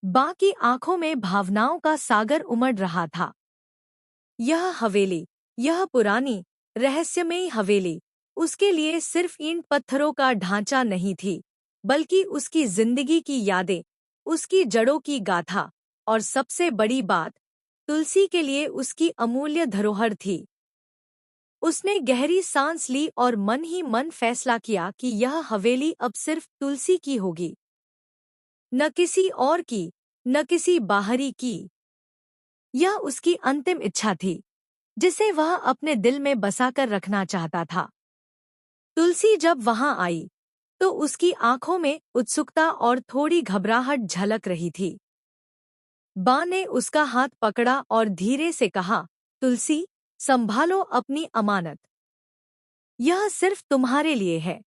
बा की आंखों में भावनाओं का सागर उमड़ रहा था। यह हवेली, यह पुरानी, रहस्यमयी हवेली, उसके लिए सिर्फ ईंट पत्थरों का ढांचा नहीं थी, बल्कि उसकी जिंदगी की यादें, उसकी जड़ों की गाथा, और सबसे बड़ी बात, तुलसी के लिए उसकी अमूल्य धरोहर थी। उसने गहरी सांस ली और मन ही मन फैसला किया कि यह हवेली अब सिर्फ तुलसी की होगी, न किसी और की, न किसी बाहरी की। यह उसकी अंतिम इच्छा थी, जिसे वह अपने दिल में बसाकर रखना चाहता था। तुलसी जब वहां आई, तो उसकी आंखों में उत्सुकता और थोड़ी घबराहट झलक रही थी। बा ने उसका हाथ पकड़ा और धीरे से कहा, तुलसी, संभालो अपनी अमानत। यह सिर्फ तुम्हारे लिए है।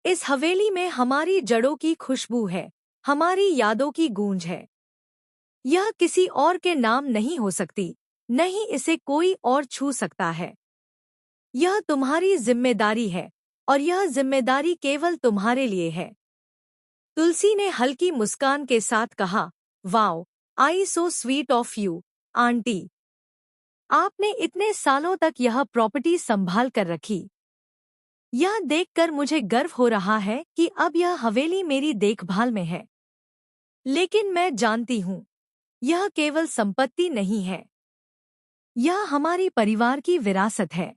इस हवेली में हमारी जड़ों की खुशबू है, हमारी यादों की गूंज है। यह किसी और के नाम नहीं हो सकती, नहीं इसे कोई और छू सकता है। यह तुम्हारी जिम्मेदारी है, और यह जिम्मेदारी केवल तुम्हारे लिए है। तुलसी ने हल्की मुस्कान के साथ कहा, wow, I so sweet of you, aunty. आपने इतने सालों तक यह प्रॉपर्टी संभाल कर रखी। यह देखकर मुझे गर्व हो रहा है कि अब यह हवेली मेरी देखभाल में है। लेकिन मैं जानती हूँ, यह केवल संपत्ति नहीं है। यह हमारी परिवार की विरासत है।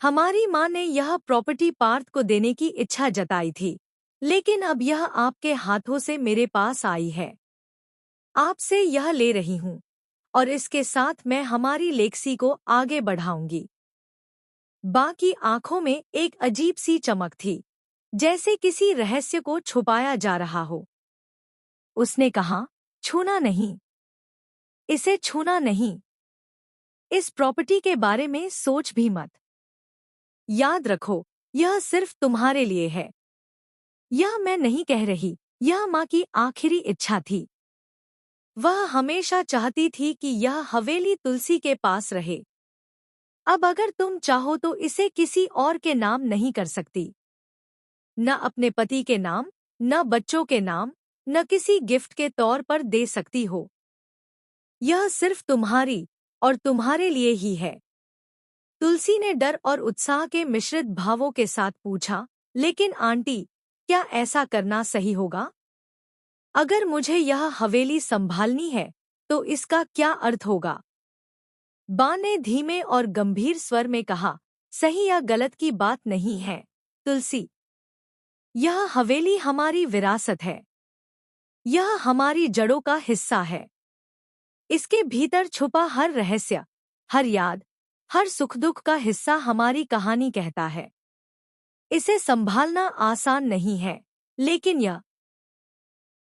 हमारी माँ ने यह प्रॉपर्टी पार्थ को देने की इच्छा जताई थी, लेकिन अब यह आपके हाथों से मेरे पास आई है। आपसे यह ले रही हूँ, और इसके साथ मैं हमारी लेगसी को आगे बढ़ाऊंगी। बा की आंखों में एक अजीब सी चमक थी, जैसे किसी रहस्य को छुपाया जा रहा हो। उसने कहा, छूना नहीं, इसे छूना नहीं। इस प्रॉपर्टी के बारे में सोच भी मत। याद रखो, यह सिर्फ तुम्हारे लिए है। यह मैं नहीं कह रही, यह माँ की आखिरी इच्छा थी। वह हमेशा चाहती थी कि यह हवेली तुलसी के पास रहे। अब अगर तुम चाहो तो इसे किसी और के नाम नहीं कर सकती। न अपने पति के नाम, न बच्चों के नाम, न किसी गिफ्ट के तौर पर दे सकती हो। यह सिर्फ तुम्हारी और तुम्हारे लिए ही है। तुलसी ने डर और उत्साह के मिश्रित भावों के साथ पूछा, लेकिन आंटी, क्या ऐसा करना सही होगा? अगर मुझे यह हवेली संभालनी है, तो इसका क्या अर्थ होगा? बा ने धीमे और गंभीर स्वर में कहा, सही या गलत की बात नहीं है, तुलसी। यह हवेली हमारी विरासत है। यह हमारी जड़ों का हिस्सा है। इसके भीतर छुपा हर रहस्य, हर याद, हर सुख दुख का हिस्सा हमारी कहानी कहता है। इसे संभालना आसान नहीं है, लेकिन यह